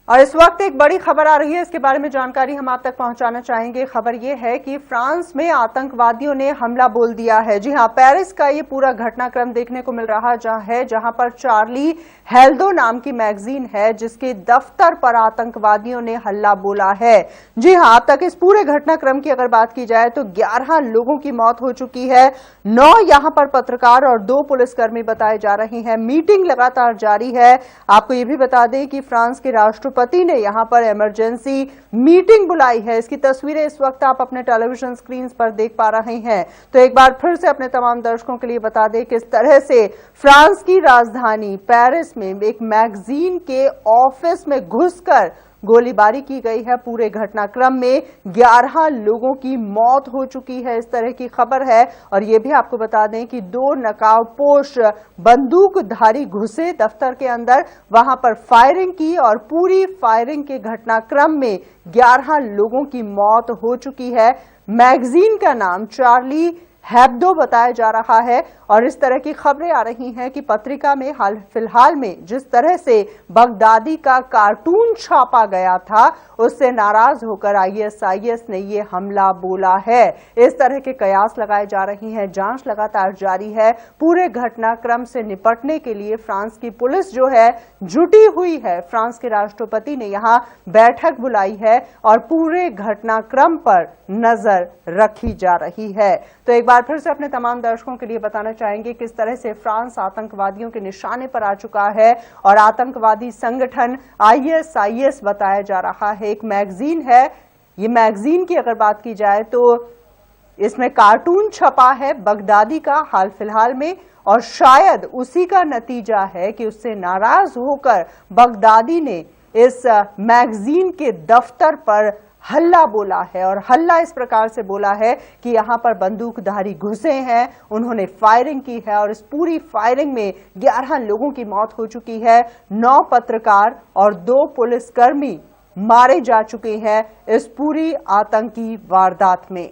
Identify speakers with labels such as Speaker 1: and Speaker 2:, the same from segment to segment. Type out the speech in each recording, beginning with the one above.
Speaker 1: और इस वक्त एक बड़ी खबर आ रही है, इसके बारे में जानकारी हम आप तक पहुंचाना चाहेंगे। खबर यह है कि फ्रांस में आतंकवादियों ने हमला बोल दिया है। जी हां, पेरिस का ये पूरा घटनाक्रम देखने को मिल रहा जहां पर चार्ली हेल्दो नाम की मैगजीन है, जिसके दफ्तर पर आतंकवादियों ने हल्ला बोला है। जी हां, अब तक इस पूरे घटनाक्रम की अगर बात की जाए तो 11 लोगों की मौत हो चुकी है। 9 यहां पर पत्रकार और 2 पुलिसकर्मी बताए जा रहे हैं। मीटिंग लगातार जारी है। आपको ये भी बता दें कि फ्रांस के राष्ट्रपति ने यहां पर इमरजेंसी मीटिंग बुलाई है। इसकी तस्वीरें इस वक्त आप अपने टेलीविजन स्क्रीन पर देख पा रहे हैं। तो एक बार फिर से अपने तमाम दर्शकों के लिए बता दें किस तरह से फ्रांस की राजधानी पेरिस में एक मैगजीन के ऑफिस में घुसकर गोलीबारी की गई है। पूरे घटनाक्रम में 11 लोगों की मौत हो चुकी है, इस तरह की खबर है। और यह भी आपको बता दें कि 2 नकाबपोश बंदूकधारी घुसे दफ्तर के अंदर, वहां पर फायरिंग की और पूरी फायरिंग के घटनाक्रम में 11 लोगों की मौत हो चुकी है। मैगजीन का नाम चार्ली हेब्दो बताया जा रहा है। और इस तरह की खबरें आ रही हैं कि पत्रिका में हाल फिलहाल में जिस तरह से बगदादी का कार्टून छापा गया था, उससे नाराज होकर आईएसआईएस ने यह हमला बोला है। इस तरह के कयास लगाए जा रही हैं। जांच लगातार जारी है। पूरे घटनाक्रम से निपटने के लिए फ्रांस की पुलिस जो है जुटी हुई है। फ्रांस के राष्ट्रपति ने यहां बैठक बुलाई है और पूरे घटनाक्रम पर नजर रखी जा रही है। तो एक बार फिर से अपने तमाम दर्शकों के लिए बताना चाहेंगे किस तरह से फ्रांस आतंकवादियों के निशाने पर आ चुका है और आतंकवादी संगठन आईएसआईएस बताया जा रहा है। एक मैगजीन है, ये मैगजीन की अगर बात की जाए तो इसमें कार्टून छपा है बगदादी का हाल फिलहाल में, और शायद उसी का नतीजा है कि उससे नाराज होकर बगदादी ने इस मैगजीन के दफ्तर पर हल्ला बोला है। और हल्ला इस प्रकार से बोला है कि यहां पर बंदूकधारी घुसे हैं, उन्होंने फायरिंग की है और इस पूरी फायरिंग में 11 लोगों की मौत हो चुकी है। 9 पत्रकार और 2 पुलिसकर्मी मारे जा चुके हैं इस पूरी आतंकी वारदात में।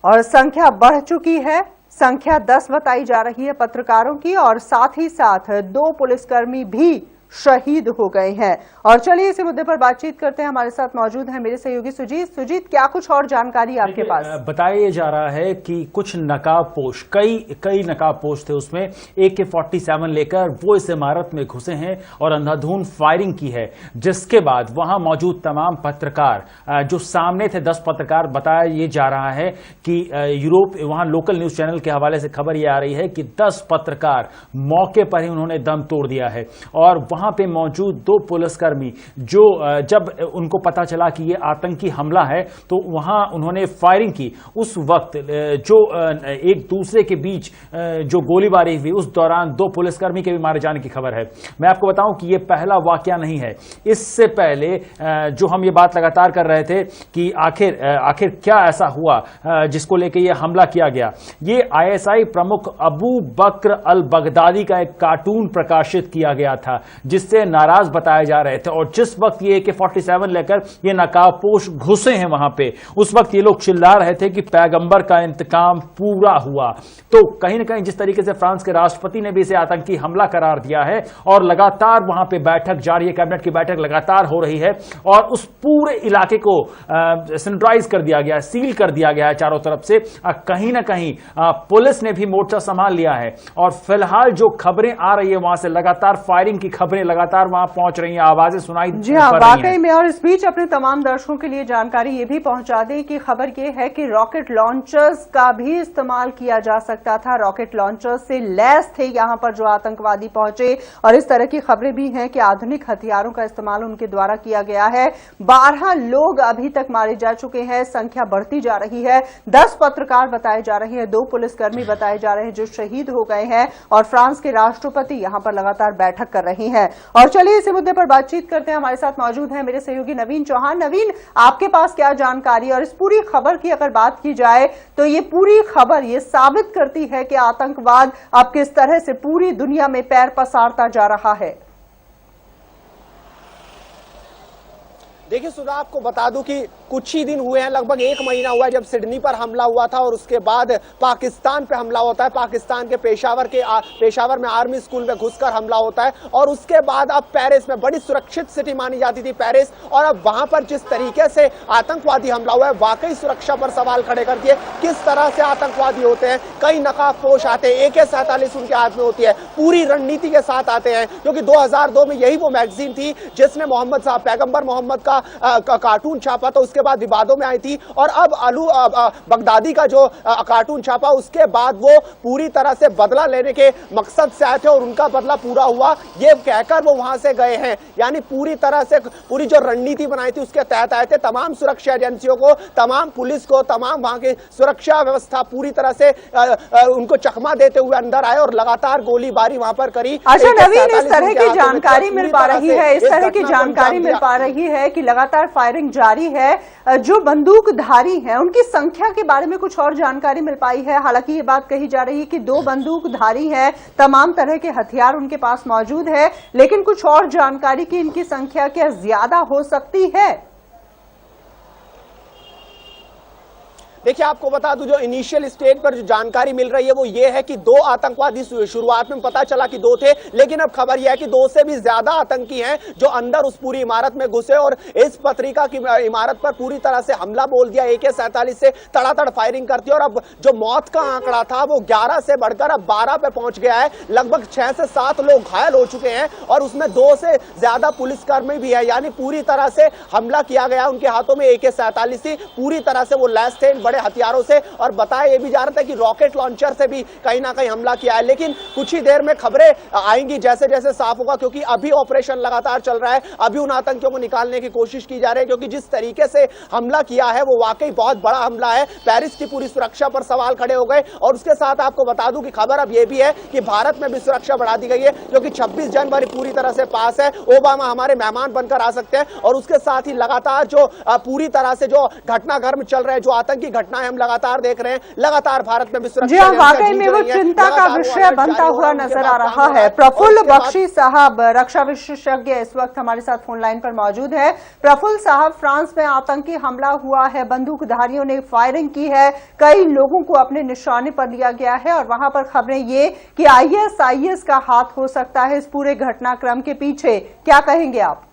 Speaker 1: और संख्या बढ़ चुकी है, संख्या 10 बताई जा रही है पत्रकारों की, और साथ ही साथ 2 पुलिसकर्मी भी शहीद हो गए हैं। और चलिए इस मुद्दे पर बातचीत करते हैं। हमारे साथ मौजूद है मेरे सहयोगी सुजीत। सुजीत, क्या कुछ और जानकारी आपके पास?
Speaker 2: बताया जा रहा है कि कुछ नकाबपोश, कई नकाबपोश थे, उसमें AK-47 लेकर वो इस इमारत में घुसे हैं और अंधाधुंध फायरिंग की है, जिसके बाद वहां मौजूद तमाम पत्रकार जो सामने थे, 10 पत्रकार, बताया ये जा रहा है कि यूरोप, वहां लोकल न्यूज चैनल के हवाले से खबर ये आ रही है कि 10 पत्रकार मौके पर ही उन्होंने दम तोड़ दिया है। और वहां पे मौजूद 2 पुलिसकर्मी जो जब उनको पता चला कि ये आतंकी हमला है तो वहां उन्होंने फायरिंग की। उस वक्त जो एक दूसरे के बीच जो गोलीबारी हुई, उस दौरान 2 पुलिसकर्मी के भी मारे जाने की खबर है। मैं आपको बताऊं कि ये पहला वाकया नहीं है। इससे पहले जो हम ये बात लगातार कर रहे थे कि आखिर क्या ऐसा हुआ जिसको लेकर ये हमला किया गया। ये ISI प्रमुख अबू बकर अल बगदादी का एक कार्टून प्रकाशित किया गया था, जिससे नाराज बताए जा रहे थे। और जिस वक्त ये AK-47 लेकर ये नकाबपोश घुसे हैं वहां पे, उस वक्त ये लोग चिल्ला रहे थे कि पैगंबर का इंतकाम पूरा हुआ। तो कहीं ना कहीं जिस तरीके से फ्रांस के राष्ट्रपति ने भी इसे आतंकी हमला करार दिया है और लगातार वहां पे बैठक जारी है, कैबिनेट की बैठक लगातार हो रही है और उस पूरे इलाके को सैनिटाइज कर दिया गया है, सील कर दिया गया है चारों तरफ से। कहीं ना कहीं पुलिस ने भी मोर्चा संभाल लिया है और फिलहाल जो खबरें आ रही है वहां से लगातार फायरिंग की खबरें लगातार वहां पहुंच रही हैं, आवाजें सुनाई
Speaker 1: जी हाँ, वाकई में। और इस बीच अपने तमाम दर्शकों के लिए जानकारी ये भी पहुंचा दें कि खबर ये है कि रॉकेट लॉन्चर्स का भी इस्तेमाल किया जा सकता था। रॉकेट लॉन्चर्स से लैस थे यहां पर जो आतंकवादी पहुंचे, और इस तरह की खबरें भी हैं कि आधुनिक हथियारों का इस्तेमाल उनके द्वारा किया गया है। 12 लोग अभी तक मारे जा चुके हैं, संख्या बढ़ती जा रही है। 10 पत्रकार बताए जा रहे हैं, 2 पुलिसकर्मी बताए जा रहे हैं जो शहीद हो गए हैं, और फ्रांस के राष्ट्रपति यहां पर लगातार बैठक कर रहे हैं। और चलिए इस मुद्दे पर बातचीत करते हैं। हमारे साथ मौजूद हैं मेरे सहयोगी नवीन चौहान। नवीन, आपके पास क्या जानकारी? और इस पूरी खबर की अगर बात की जाए तो ये पूरी खबर ये साबित करती है कि आतंकवाद अब किस तरह से पूरी दुनिया में पैर पसारता जा रहा है।
Speaker 3: देखिए सुधा, आपको बता दूं कि कुछ ही दिन हुए हैं, लगभग 1 महीना हुआ है जब सिडनी पर हमला हुआ था और उसके बाद पाकिस्तान पे हमला होता है। पाकिस्तान के पेशावर में आर्मी स्कूल में घुसकर हमला होता है और उसके बाद अब पेरिस में, बड़ी सुरक्षित सिटी मानी जाती थी पेरिस, और अब वहां पर जिस तरीके से आतंकवादी हमला हुआ है वाकई सुरक्षा पर सवाल खड़े कर दिए। किस तरह से आतंकवादी होते हैं, कई नकाबपोश आते हैं, AK-47 उनके हाथ में होती है, पूरी रणनीति के साथ आते हैं, क्योंकि 2002 में यही वो मैगजीन थी जिसने मोहम्मद साहब पैगंबर मोहम्मद का कार्टून छापा, तो उसके बाद विवादों में आई थी। और अब अलू बगदादी का जो कार्टून छापा, उसके बाद वो पूरी तरह से बदला लेने के मकसद से आए थे और उनका बदला पूरा हुआ ये कहकर वो वहां से गए हैं। यानी पूरी तरह से पूरी जो रणनीति बनाई थी उसके तहत आए थे। तमाम सुरक्षा एजेंसियों को, तमाम पुलिस को, तमाम वहां की सुरक्षा व्यवस्था पूरी तरह से उनको चकमा देते हुए अंदर आए और लगातार गोलीबारी वहां पर करी।
Speaker 1: अच्छा नवीन, इस तरह की जानकारी मिल पा रही है, इस तरह की जानकारी मिल पा रही है कि लगातार फायरिंग जारी है। जो बंदूकधारी हैं उनकी संख्या के बारे में कुछ और जानकारी मिल पाई है? हालांकि ये बात कही जा रही है कि 2 बंदूकधारी हैं, तमाम तरह के हथियार उनके पास मौजूद है, लेकिन कुछ और जानकारी की इनकी संख्या क्या ज्यादा हो सकती है?
Speaker 3: देखिए, आपको बता दूं, जो इनिशियल स्टेज पर जो जानकारी मिल रही है वो ये है कि 2 आतंकवादी शुरुआत में पता चला कि 2 थे, लेकिन अब खबर यह है कि 2 से भी ज्यादा आतंकी हैं जो अंदर उस पूरी इमारत में घुसे और इस पत्रिका की इमारत पर पूरी तरह से हमला बोल दिया। AK-47 से तड़ातड़ फायरिंग करती है और अब जो मौत का आंकड़ा था वो 11 से बढ़कर अब 12 पे पहुंच गया है। लगभग 6 से 7 लोग घायल हो चुके हैं और उसमें 2 से ज्यादा पुलिसकर्मी भी है। यानी पूरी तरह से हमला किया गया, उनके हाथों में AK-47 थी, पूरी तरह से वो लैस थे हथियारों से, और बताया ये भी जा रहा था कि रॉकेट लॉन्चर से भी कहीं ना कहीं हमला किया है। लेकिन कुछ ही देर में खबरें आएंगी जैसे जैसे साफ होगा, क्योंकि अभी ऑपरेशन लगातार चल रहा है, अभी उन आतंकियों को निकालने की कोशिश की जा रही है, क्योंकि जिस तरीके से हमला किया है वो वाकई बहुत बड़ा हमला है। पेरिस की पूरी सुरक्षा पर सवाल खड़े हो गए। और उसके साथ आपको बता दूं कि खबर अब यह भी है कि भारत में भी सुरक्षा बढ़ा दी गई है, क्योंकि 26 जनवरी पूरी तरह से पास है, ओबामा हमारे मेहमान बनकर आ सकते हैं। और उसके साथ ही लगातार जो पूरी तरह से जो घटनाक्रम चल रहे हैं, जो आतंकी घटनाएं हम लगातार देख रहे हैं, लगातार भारत में भी सुरक्षा
Speaker 1: वाकई में वो चिंता का विषय बनता हुआ नजर आ रहा है। प्रफुल्ल बख्शी साहब, रक्षा विशेषज्ञ, इस वक्त हमारे साथ फोन लाइन पर मौजूद है। प्रफुल्ल साहब, फ्रांस में आतंकी हमला हुआ है, बंदूकधारियों ने फायरिंग की है, कई लोगों को अपने निशाने पर लिया गया है और वहां पर खबरें ये कि IS का हाथ हो सकता है इस पूरे घटनाक्रम के पीछे, क्या कहेंगे आप?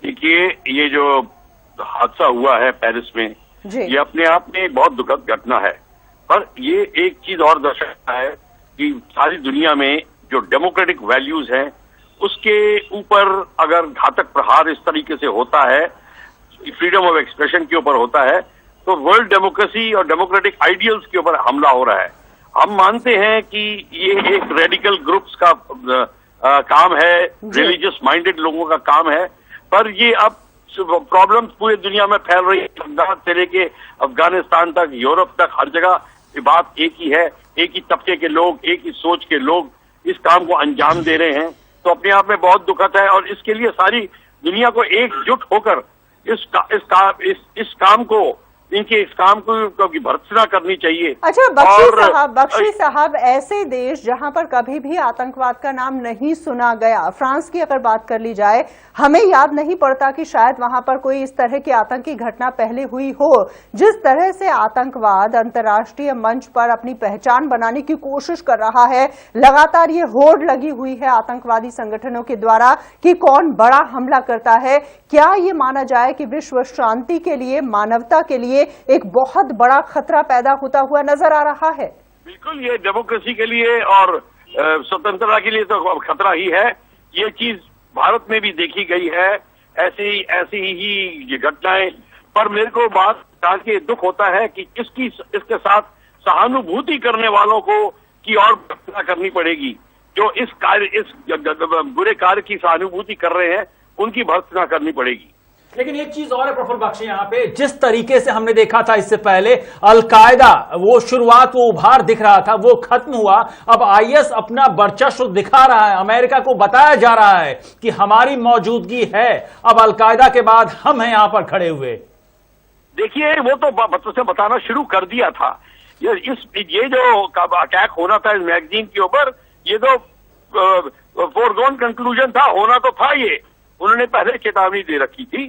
Speaker 4: देखिए, ये जो हादसा हुआ है पेरिस में, ये अपने आप में बहुत दुखद घटना है, पर ये एक चीज और दर्शाता है कि सारी दुनिया में जो डेमोक्रेटिक वैल्यूज हैं उसके ऊपर अगर घातक प्रहार इस तरीके से होता है, फ्रीडम ऑफ एक्सप्रेशन के ऊपर होता है, तो वर्ल्ड डेमोक्रेसी और डेमोक्रेटिक आइडियल्स के ऊपर हमला हो रहा है। हम मानते हैं कि ये एक रेडिकल ग्रुप्स का काम है, रिलीजियस माइंडेड लोगों का काम है, पर ये अब प्रॉब्लम पूरी दुनिया में फैल रही है, बगदाद से लेके अफगानिस्तान तक, यूरोप तक, हर जगह बात एक ही है। एक ही तबके के लोग, एक ही सोच के लोग इस काम को अंजाम दे रहे हैं, तो अपने आप में बहुत दुखद है। और इसके लिए सारी दुनिया को एकजुट होकर इस काम को, इनके इस काम को भर्त्सना करनी चाहिए।
Speaker 1: अच्छा बख्शी साहब, ऐसे देश जहां पर कभी भी आतंकवाद का नाम नहीं सुना गया, फ्रांस की अगर बात कर ली जाए, हमें याद नहीं पड़ता कि शायद वहां पर कोई इस तरह की आतंकी घटना पहले हुई हो। जिस तरह से आतंकवाद अंतर्राष्ट्रीय मंच पर अपनी पहचान बनाने की कोशिश कर रहा है, लगातार ये होड़ लगी हुई है आतंकवादी संगठनों के द्वारा कि कौन बड़ा हमला करता है। क्या ये माना जाए कि विश्व शांति के लिए, मानवता के लिए एक बहुत बड़ा खतरा पैदा होता हुआ नजर आ रहा है?
Speaker 4: बिल्कुल, ये डेमोक्रेसी के लिए और स्वतंत्रता के लिए तो खतरा ही है। ये चीज भारत में भी देखी गई है, ऐसी ही घटनाएं। पर मेरे को बात जान के दुख होता है कि इसके साथ सहानुभूति करने वालों को की और भर्त्सना करनी पड़ेगी। जो इस बुरे कार्य की सहानुभूति कर रहे हैं उनकी भर्त्सना करनी पड़ेगी।
Speaker 2: लेकिन एक चीज और है प्रफुल्ल बख्शी, यहाँ पे जिस तरीके से हमने देखा था इससे पहले अलकायदा, वो शुरुआत, वो उभार दिख रहा था, वो खत्म हुआ। अब IS अपना वर्चस्व दिखा रहा है, अमेरिका को बताया जा रहा है कि हमारी मौजूदगी है, अब अलकायदा के बाद हम हैं यहां पर खड़े हुए।
Speaker 4: देखिए, वो तो बताना शुरू कर दिया था। ये जो अटैक होना था इस मैगजीन के ऊपर, ये तो फोरगोन कंक्लूजन था, होना तो था। ये उन्होंने पहले चेतावनी दे रखी थी।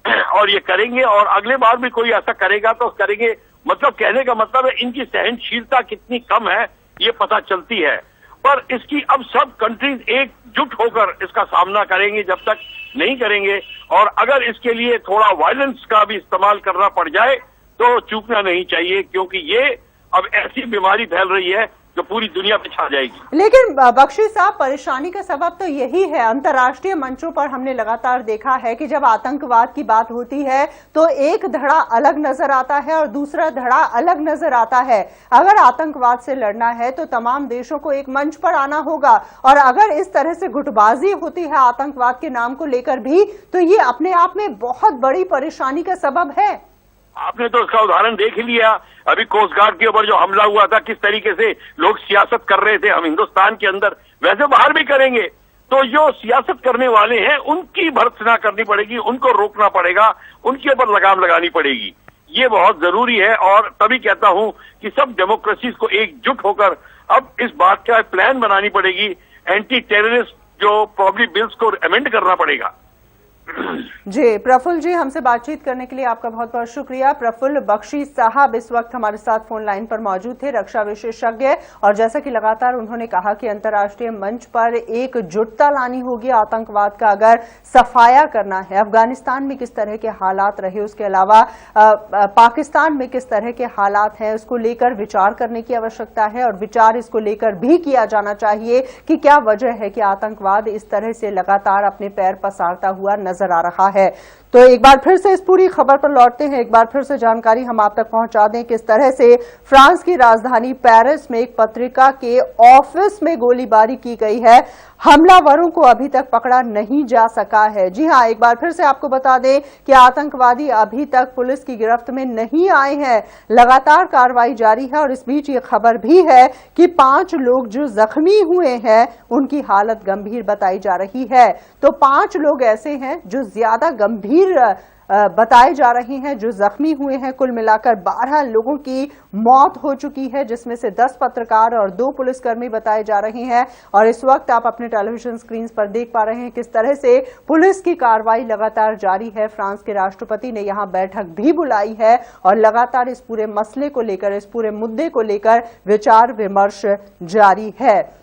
Speaker 4: और ये करेंगे, और अगले बार भी कोई ऐसा करेगा तो करेंगे। मतलब कहने का मतलब है इनकी सहनशीलता कितनी कम है ये पता चलती है। पर इसकी अब सब कंट्रीज एकजुट होकर इसका सामना करेंगे। जब तक नहीं करेंगे, और अगर इसके लिए थोड़ा वायलेंस का भी इस्तेमाल करना पड़ जाए तो चूकना नहीं चाहिए, क्योंकि ये अब ऐसी बीमारी फैल रही है जो पूरी दुनिया पे छा जाएगी।
Speaker 1: लेकिन बख्शी साहब, परेशानी का सबब तो यही है, अंतर्राष्ट्रीय मंचों पर हमने लगातार देखा है कि जब आतंकवाद की बात होती है तो एक धड़ा अलग नजर आता है और दूसरा धड़ा अलग नजर आता है। अगर आतंकवाद से लड़ना है तो तमाम देशों को एक मंच पर आना होगा, और अगर इस तरह से गुटबाजी होती है आतंकवाद के नाम को लेकर भी, तो ये अपने आप में बहुत बड़ी परेशानी का सबब है।
Speaker 4: आपने तो उसका उदाहरण देख ही लिया। अभी कोस्ट गार्ड के ऊपर जो हमला हुआ था, किस तरीके से लोग सियासत कर रहे थे। हम हिंदुस्तान के अंदर वैसे बाहर भी करेंगे, तो जो सियासत करने वाले हैं उनकी भर्त्सना करनी पड़ेगी, उनको रोकना पड़ेगा, उनके ऊपर लगाम लगानी पड़ेगी। ये बहुत जरूरी है। और तभी कहता हूं कि सब डेमोक्रेसीज को एकजुट होकर अब इस बात का प्लान बनानी पड़ेगी। एंटी टेररिस्ट जो प्रॉब्ली बिल्स को अमेंड करना पड़ेगा।
Speaker 1: जी, प्रफुल्ल जी, हमसे बातचीत करने के लिए आपका बहुत बहुत शुक्रिया। प्रफुल्ल बख्शी साहब इस वक्त हमारे साथ फोन लाइन पर मौजूद थे, रक्षा विशेषज्ञ, और जैसा कि लगातार उन्होंने कहा कि अंतर्राष्ट्रीय मंच पर एकजुटता लानी होगी आतंकवाद का अगर सफाया करना है। अफगानिस्तान में किस तरह के हालात रहे, उसके अलावा पाकिस्तान में किस तरह के हालात हैं, उसको लेकर विचार करने की आवश्यकता है, और विचार इसको लेकर भी किया जाना चाहिए कि क्या वजह है कि आतंकवाद इस तरह से लगातार अपने पैर पसारता हुआ नजर आ रहा है। तो एक बार फिर से इस पूरी खबर पर लौटते हैं, एक बार फिर से जानकारी हम आप तक पहुंचा दें किस तरह से फ्रांस की राजधानी पेरिस में एक पत्रिका के ऑफिस में गोलीबारी की गई है। हमलावरों को अभी तक पकड़ा नहीं जा सका है। जी हां, एक बार फिर से आपको बता दें कि आतंकवादी अभी तक पुलिस की गिरफ्त में नहीं आए हैं, लगातार कार्रवाई जारी है। और इस बीच ये खबर भी है कि 5 लोग जो जख्मी हुए हैं उनकी हालत गंभीर बताई जा रही है। तो 5 लोग ऐसे हैं जो ज्यादा गंभीर बताए जा रहे हैं, जो जख्मी हुए हैं। कुल मिलाकर 12 लोगों की मौत हो चुकी है, जिसमें से 10 पत्रकार और 2 पुलिसकर्मी बताए जा रहे हैं। और इस वक्त आप अपने टेलीविजन स्क्रीन पर देख पा रहे हैं किस तरह से पुलिस की कार्रवाई लगातार जारी है। फ्रांस के राष्ट्रपति ने यहां बैठक भी बुलाई है और लगातार इस पूरे मसले को लेकर, इस पूरे मुद्दे को लेकर विचार विमर्श जारी है।